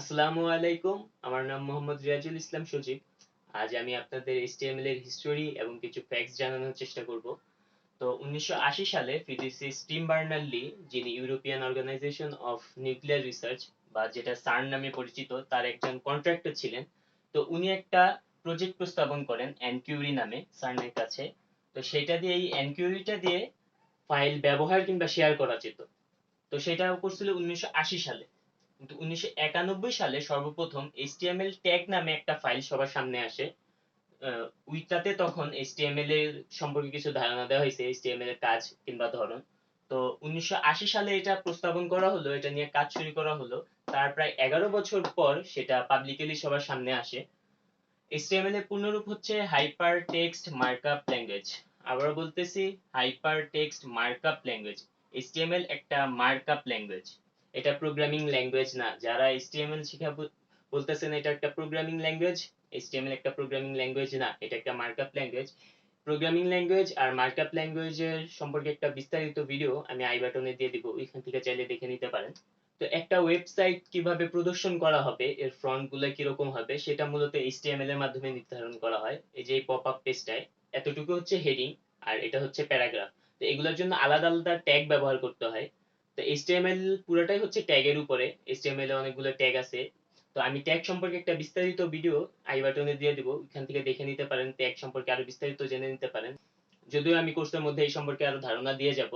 আসসালামু আলাইকুম। আমার নাম মোহাম্মদ রিয়াজুল ইসলাম সজীব। আজ আমি আপনাদের HTML এর হিস্টোরি এবং কিছু ফ্যাক্টস জানানোর চেষ্টা করব। তো 1980 সালে ফিজিসিস্ট টিম বার্নার্লি, যিনি European Organization of Nuclear Research বা যেটা সার্ন নামে পরিচিত, তার একজন কন্ট্রাক্টর ছিলেন। তো উনি একটা প্রজেক্ট প্রস্তাবন করেন এনকিউরি নামে সার্নের কাছে। তো সেটা দিয়ে এই এনকিউরিটা দিয়ে ফাইল ব্যবহার কিংবা শেয়ার করা যেত। তো সেটা করছিল 1980 সালে। কিন্তু 1991 সালে সর্বপ্রথম HTML ট্যাগ নামে একটা ফাইল সবার সামনে আসে। উইটাতে তখন HTML এর সম্পর্কে কিছু ধারণা দেওয়া হয়েছে, HTML এর কাজ কিংবা ধরন। তো 1980 সালে এটা প্রস্তাবন করা হলো, এটা নিয়ে কাজ শুরু করা হলো। তার প্রায় 11 বছর পর সেটা পাবলিকলি সবার সামনে আসে। HTML এর পূর্ণরূপ হচ্ছে হাইপার টেক্সট মার্কআপ ল্যাঙ্গুয়েজ। আবারও বলতেছি, hyper text markup language. HTML একটা মার্কআপ ল্যাঙ্গুয়েজ, এটা প্রোগ্রামিং ল্যাঙ্গুয়েজ না। যারা HTML শিখা বলতেছেন এটা একটা প্রোগ্রামিং ল্যাঙ্গুয়েজ, HTML একটা প্রোগ্রামিং ল্যাঙ্গুয়েজ না, এটা একটা মার্কআপ ল্যাঙ্গুয়েজ। প্রোগ্রামিং ল্যাঙ্গুয়েজ আর মার্কআপ ল্যাঙ্গুয়েজের সম্পর্কে একটা বিস্তারিত ভিডিও আমি আই বাটনে দিয়ে দিব, ওইখান থেকে চাইলে দেখে নিতে পারেন। তো একটা ওয়েবসাইট কিভাবে প্রদর্শন করা হবে, এর ফ্রন্ট গুলো কিরকম হবে, সেটা মূলত HTML এর মাধ্যমে নির্ধারণ করা হয়। এই যে পপ আপ পেজটায় এতটুকু হচ্ছে হেডিং, আর এটা হচ্ছে প্যারাগ্রাফ। তো এগুলোর জন্য আলাদা আলাদা ট্যাগ ব্যবহার করতে হয়। তো HTML পুরোটাই হচ্ছে ট্যাগের উপরে। HTML এ অনেকগুলো ট্যাগ আছে। তো আমি ট্যাগ সম্পর্কে একটা বিস্তারিত ভিডিও আই বাটনে দিয়ে দিব, এখান থেকে দেখে নিতে পারেন, ট্যাগ সম্পর্কে আরো বিস্তারিত জেনে নিতে পারেন। যদিও আমি কোর্সের মধ্যে এই সম্পর্কে আরো ধারণা দিয়ে যাব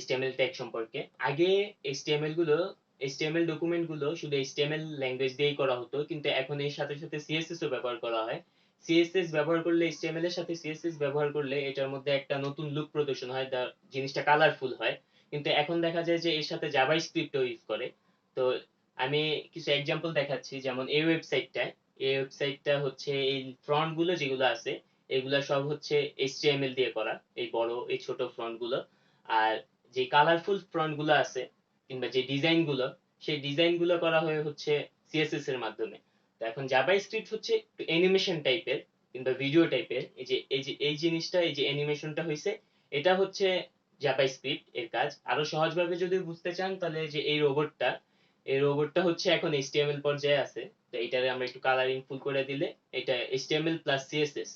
HTML ট্যাগ সম্পর্কে। আগে HTML ডকুমেন্ট গুলো শুধু HTML ল্যাঙ্গুয়েজ দিয়েই করা হতো, কিন্তু এখন এর সাথে সাথে CSS ও ব্যবহার করা হয়। CSS ব্যবহার করলে, HTML এর সাথে CSS ব্যবহার করলে এটার মধ্যে একটা নতুন লুক প্রদর্শন হয়, জিনিসটা কালারফুল হয়। কিন্তু এখন দেখা যায় যে এর সাথে জাভাস্ক্রিপ্টও ইউজ করে। তো আমি কিছু এক্সাম্পল দেখাচ্ছি। যেমন এই ওয়েবসাইটটা হচ্ছে, এই ফ্রন্ট গুলো যেগুলো আছে এগুলা সব হচ্ছে HTML দিয়ে করা, এই বড় এই ছোট ফ্রন্ট গুলো। আর যে কালারফুল ফ্রন্ট গুলো আছে কিংবা যে ডিজাইন গুলো, সেই ডিজাইন গুলো করা হয়ে হচ্ছে CSS এর মাধ্যমে। তো এখন জাভাস্ক্রিপ্ট হচ্ছে একটু অ্যানিমেশন টাইপের কিংবা ভিডিও টাইপের। এই জিনিসটা, এই যে অ্যানিমেশনটা হইছে, এটা হচ্ছে জাভাস্ক্রিপ্ট এর কাজ। আরো সহজভাবে যদি বুঝতে চান তাহলে যে এই রোবটটা হচ্ছে এখন HTML পর্যায়ে আছে। তো এটারে আমরা একটু কালারিং ফুল করে দিলে এটা HTML প্লাস CSS।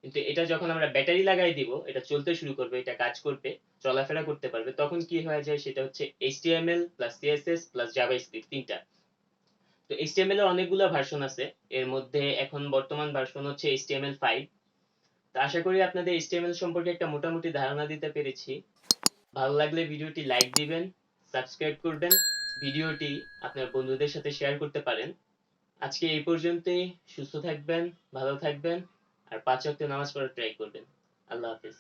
কিন্তু এটা যখন আমরা ব্যাটারি লাগাই দিব, এটা চলতে শুরু করবে, এটা কাজ করবে, চলাফেরা করতে পারবে, তখন কি হয়ে যায়, সেটা হচ্ছে HTML plus CSS plus JavaScript, তিনটা। তো HTML এর অনেকগুলো ভার্সন আছে। এর মধ্যে এখন বর্তমান ভার্সন হচ্ছে HTML5। তো আশা করি আপনাদের HTML সম্পর্কে একটা মোটামুটি ধারণা দিতে পেরেছি। ভালো লাগলে ভিডিওটি লাইক দিবেন, সাবস্ক্রাইব করবেন, ভিডিওটি আপনার বন্ধুদের সাথে শেয়ার করতে পারেন। আজকে এই পর্যন্তই। সুস্থ থাকবেন, ভালো থাকবেন, আর 5 ওয়াক্ত নামাজ পড়ার ট্রাই করবেন। আল্লাহ হাফেজ।